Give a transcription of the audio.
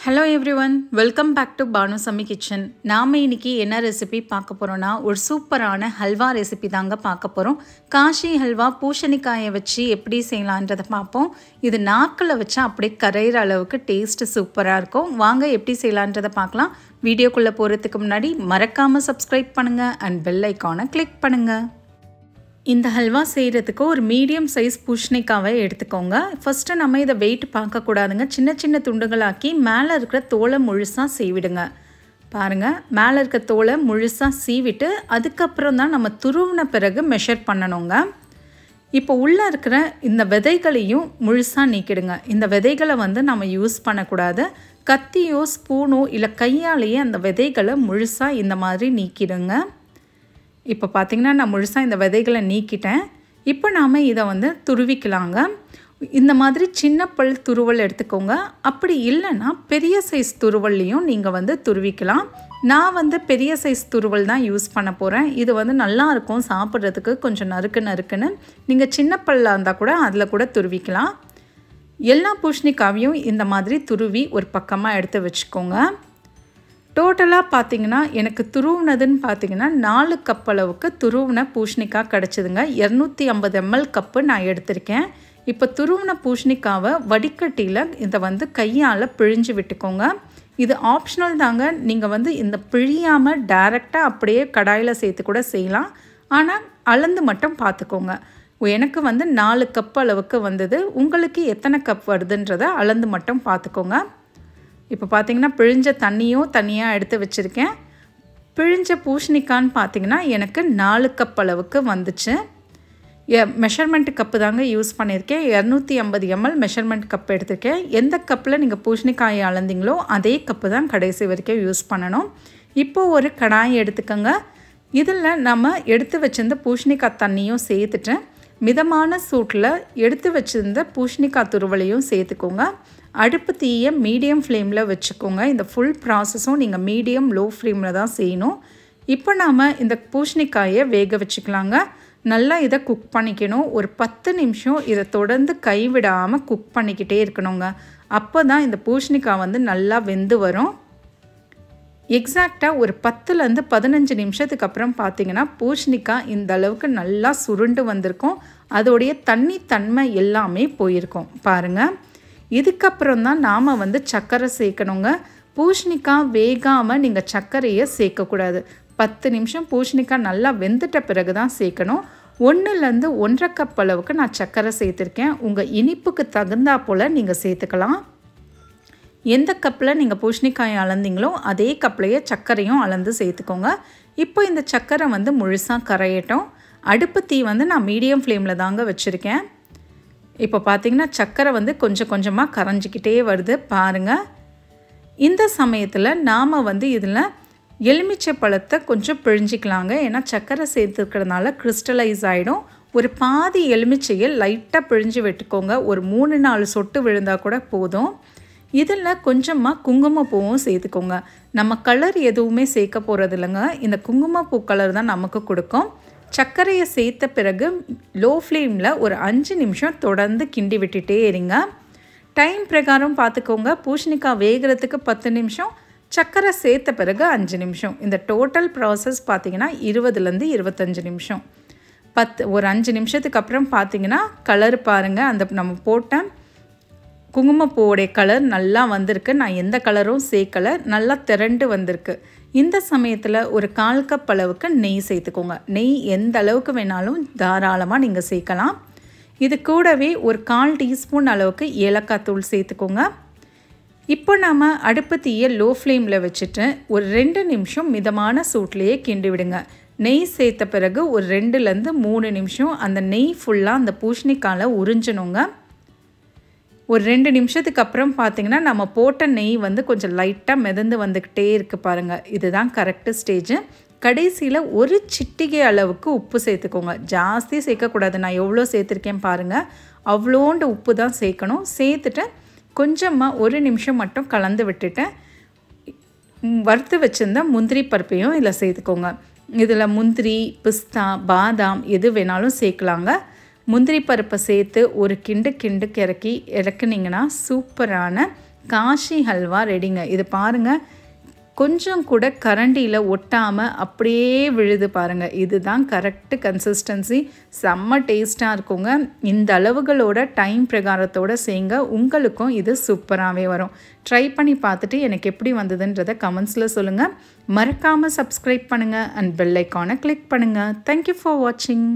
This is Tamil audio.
Hello everyone, welcome back to Banu Sammi Kitchen. நாம இன்னைக்கு என்ன ரெசிபி பார்க்க போறோம்னா ஒரு சூப்பரான ஹல்வா ரெசிபி தாங்க பார்க்க போறோம். காஷி ஹல்வா பூசணிக்காயை வச்சு எப்படி செய்யலாம்ன்றதை பார்ப்போம். இது நாக்குல வச்சா அப்படியே கரையிற அளவுக்கு டேஸ்ட் சூப்பரா இருக்கும். வாங்க எப்படி செய்யலாம்ன்றதை பார்க்கலாம். வீடியோக்குள்ள போறதுக்கு முன்னாடி மறக்காம subscribe பண்ணுங்க and bell icon-ஐ click பண்ணுங்க. இந்த ஹல்வா செய்கிறதுக்கு ஒரு மீடியம் சைஸ் பூசணிக்காவை எடுத்துக்கோங்க. ஃபஸ்ட்டு நம்ம இதை வெயிட் பார்க்கக்கூடாதுங்க. சின்ன சின்ன துண்டுகளாக்கி மேலே இருக்கிற தோலை முழுசாக சீவிடுங்க. பாருங்கள், மேலே இருக்க தோலை முழுசாக சீவிட்டு அதுக்கப்புறம் தான் நம்ம துருவின பிறகு மெஷர் பண்ணணுங்க. இப்போ உள்ளே இருக்கிற இந்த விதைகளையும் முழுசாக நீக்கிடுங்க. இந்த விதைகளை நம்ம யூஸ் பண்ணக்கூடாது. கத்தியோ ஸ்பூனோ இல்லை கையாலேயே அந்த விதைகளை முழுசாக இந்த மாதிரி நீக்கிடுங்க. இப்போ பார்த்திங்கன்னா நான் முழுசாக இந்த விதைகளை நீக்கிட்டேன். இப்போ நாம் இதை துருவிக்கலாங்க. இந்த மாதிரி சின்ன பல் துருவல் எடுத்துக்கோங்க. அப்படி இல்லைன்னா பெரிய சைஸ் துருவல்லையும் நீங்கள் துருவிக்கலாம். நான் பெரிய சைஸ் துருவல் தான் யூஸ் பண்ண போகிறேன். இது நல்லாயிருக்கும் சாப்பிட்றதுக்கு, கொஞ்சம் நறுக்குன்னு. நீங்கள் சின்ன பல்லாக இருந்தால் கூட அதில் கூட துருவிக்கலாம். எல்லா பூசணிக்காவையும் இந்த மாதிரி துருவி ஒரு பக்கமாக எடுத்து வச்சுக்கோங்க. டோட்டலாக பார்த்திங்கன்னா எனக்கு துருவுனதுன்னு பார்த்திங்கன்னா 4 கப் அளவுக்கு துருவின பூசணிக்காய் கிடச்சிதுங்க. 250 ml கப்பு நான் எடுத்திருக்கேன். இப்போ துருவின பூசணிக்காவை வடிகட்டியில் இதை கையால் பிழிஞ்சு விட்டுக்கோங்க. இது ஆப்ஷனல் தாங்க. நீங்கள் இந்த பிழியாமல் டைரெக்டாக அப்படியே கடாயில் சேர்த்து கூட செய்யலாம். ஆனால் அளந்து மட்டும் பார்த்துக்கோங்க. எனக்கு 4 கப் அளவுக்கு வந்தது. உங்களுக்கு எத்தனை கப் வருதுன்றதை அளந்து மட்டும் பார்த்துக்கோங்க. இப்போ பார்த்திங்கன்னா பிழிஞ்ச தண்ணியும் தனியாக எடுத்து வச்சுருக்கேன். பிழிஞ்ச பூசணிக்கான்னு பார்த்திங்கன்னா எனக்கு 4 கப் அளவுக்கு வந்துச்சு. மெஷர்மெண்ட் கப்பு தாங்க யூஸ் பண்ணியிருக்கேன். 250 ml மெஷர்மெண்ட் கப் எடுத்திருக்கேன். எந்த கப்பில் நீங்கள் பூசணிக்காயை அளந்தீங்களோ அதே கப்பு தான் கடைசி வரைக்கும் யூஸ் பண்ணணும். இப்போது ஒரு கடாயை எடுத்துக்கோங்க. இதில் நம்ம எடுத்து வச்சுருந்த பூசணிக்காய் தண்ணியும் சேர்த்துட்டு மிதமான சூட்டில் எடுத்து வச்சுருந்த பூசணிக்காய் துருவலையும் சேர்த்துக்கோங்க. அடுப்பு தீயை மீடியம் ஃப்ளேமில் வச்சுக்கோங்க. இந்த ஃபுல் ப்ராசஸும் நீங்கள் மீடியம் லோ ஃப்ளேமில் தான் செய்யணும். இப்போ நாம் இந்த பூசணிக்காயை வேக வச்சுக்கலாங்க. நல்லா இதை குக் பண்ணிக்கணும். ஒரு 10 நிமிஷம் இதை தொடர்ந்து கைவிடாமல் குக் பண்ணிக்கிட்டே இருக்கணுங்க. அப்போ தான் இந்த பூசணிக்காய் நல்லா வெந்து வரும். எக்ஸாக்டாக ஒரு 10லேருந்து 15 நிமிஷத்துக்கு அப்புறம் பார்த்திங்கன்னா பூசணிக்காய் இந்த அளவுக்கு நல்லா சுருண்டு வந்திருக்கும். அதோடைய தண்ணி தன்மை எல்லாமே போயிருக்கும் பாருங்கள். இதுக்கப்புறம் தான் நாம் சர்க்கரை சேர்க்கணுங்க. பூசணிக்காய் வேகாமல் நீங்கள் சர்க்கரையை சேர்க்கக்கூடாது. 10 நிமிஷம் பூசணிக்காய் நல்லா வெந்துட்ட பிறகு தான் சேர்க்கணும். 1லேருந்து 1.5 கப் அளவுக்கு நான் சர்க்கரை சேர்த்துருக்கேன். உங்கள் இனிப்புக்கு தகுந்தா போல் நீங்கள் சேர்த்துக்கலாம். எந்த கப்பில் நீங்கள் பூசணிக்காயை அளந்தீங்களோ அதே கப்லையே சர்க்கரையும் அளந்து சேர்த்துக்கோங்க. இப்போ இந்த சர்க்கரை முழுசாக கரையட்டும். அடுப்பு தீ நான் மீடியம் ஃப்ளேமில் தாங்க வச்சுருக்கேன். இப்போ பார்த்திங்கன்னா சர்க்கரை கொஞ்சம் கொஞ்சமாக கரைஞ்சிக்கிட்டே வருது பாருங்கள். இந்த சமயத்தில் நாம் இதில் எலுமிச்சை பழத்தை கொஞ்சம் பிழிஞ்சிக்கலாங்க. ஏன்னா சர்க்கரை சேர்த்துக்கிறதுனால கிறிஸ்டலைஸ் ஆகிடும். ஒரு பாதி எலுமிச்சையை லைட்டாக பிழிஞ்சு விட்டுக்கோங்க. ஒரு 3-4 சொட்டு விழுந்தால் கூட போதும். இதில் கொஞ்சமாக குங்குமப்பூவும் சேர்த்துக்கோங்க. நம்ம கலர் எதுவுமே சேர்க்க போகிறது இல்லைங்க. இந்த குங்குமப்பூ கலர் தான் நமக்கு கொடுக்கும். சர்க்கரையை சேர்த்த பிறகு லோ ஃப்ளேமில் ஒரு 5 நிமிஷம் தொடர்ந்து கிண்டி விட்டுட்டே இருங்க. டைம் பிரகாரம் பார்த்துக்கோங்க. பூசணிக்காய் வேகிறதுக்கு 10 நிமிஷம், சர்க்கரை சேர்த்த பிறகு 5 நிமிஷம். இந்த டோட்டல் ப்ராசஸ் பார்த்திங்கன்னா 20லேருந்து 25 நிமிஷம். ஒரு 5 நிமிஷத்துக்கு அப்புறம் பார்த்திங்கன்னா கலர் பாருங்கள். அந்த நம்ம போட்ட குங்குமப்பூவோடைய கலர் நல்லா வந்திருக்கு. நான் எந்த கலரும் சேர்க்கலை, நல்லா திரண்டு வந்திருக்கு. இந்த சமயத்தில் ஒரு 1/4 கப் அளவுக்கு நெய் சேர்த்துக்கோங்க. நெய் எந்த அளவுக்கு வேணாலும் தாராளமாக நீங்கள் சேர்க்கலாம். இது கூடவே ஒரு 1/4 டீஸ்பூன் அளவுக்கு ஏலக்காய் தூள் சேர்த்துக்கோங்க. இப்போ நாம் அடுப்பு தீயை லோ ஃப்ளேமில் வச்சுட்டு ஒரு 2 நிமிஷம் மிதமான சூட்லேயே கிண்டி விடுங்க. நெய் சேர்த்த பிறகு ஒரு 2லேருந்து 3 நிமிஷம் அந்த நெய் ஃபுல்லாக அந்த பூசணிக்காயில் உறிஞ்சணுங்க. ஒரு 2 நிமிஷத்துக்கு அப்புறம் பார்த்திங்கன்னா நம்ம போட்ட நெய் கொஞ்சம் லைட்டாக மிதந்து வந்துக்கிட்டே இருக்குது பாருங்கள். இதுதான் கரெக்டு ஸ்டேஜு. கடைசியில் ஒரு சிட்டிகை அளவுக்கு உப்பு சேர்த்துக்கோங்க. ஜாஸ்தி சேர்க்கக்கூடாது. நான் எவ்வளோ சேர்த்துருக்கேன் பாருங்கள். அவ்வளோண்டு உப்பு தான் சேர்க்கணும். சேர்த்துட்டு கொஞ்சமாக 1 நிமிஷம் மட்டும் கலந்து விட்டுட்டு வறுத்து வச்சுருந்த முந்திரி பருப்பையும் இதில் சேர்த்துக்கோங்க. இதில் முந்திரி, பிஸ்தா, பாதாம் எது வேணாலும் சேர்க்கலாங்க. முந்திரி பருப்பை சேர்த்து ஒரு கிண்டு இறக்குனீங்கன்னா சூப்பரான காஷி ஹல்வா ரெடிங்க. இது பாருங்கள், கொஞ்சம் கூட கரண்டியில் ஒட்டாமல் அப்படியே விழுது பாருங்கள். இதுதான் கரெக்டு கன்சிஸ்டன்சி. செம்ம டேஸ்ட்டாக இருக்குங்க. இந்த அளவுகளோட டைம் பிரகாரத்தோடு செய்யுங்க, உங்களுக்கும் இது சூப்பராகவே வரும். ட்ரை பண்ணி பார்த்துட்டு எனக்கு எப்படி வந்ததுன்றதை கமெண்ட்ஸில் சொல்லுங்கள். மறக்காமல் சப்ஸ்கிரைப் பண்ணுங்கள் அண்ட் பெல் ஐக்கானை கிளிக் பண்ணுங்கள். தேங்க்யூ ஃபார் வாட்சிங்.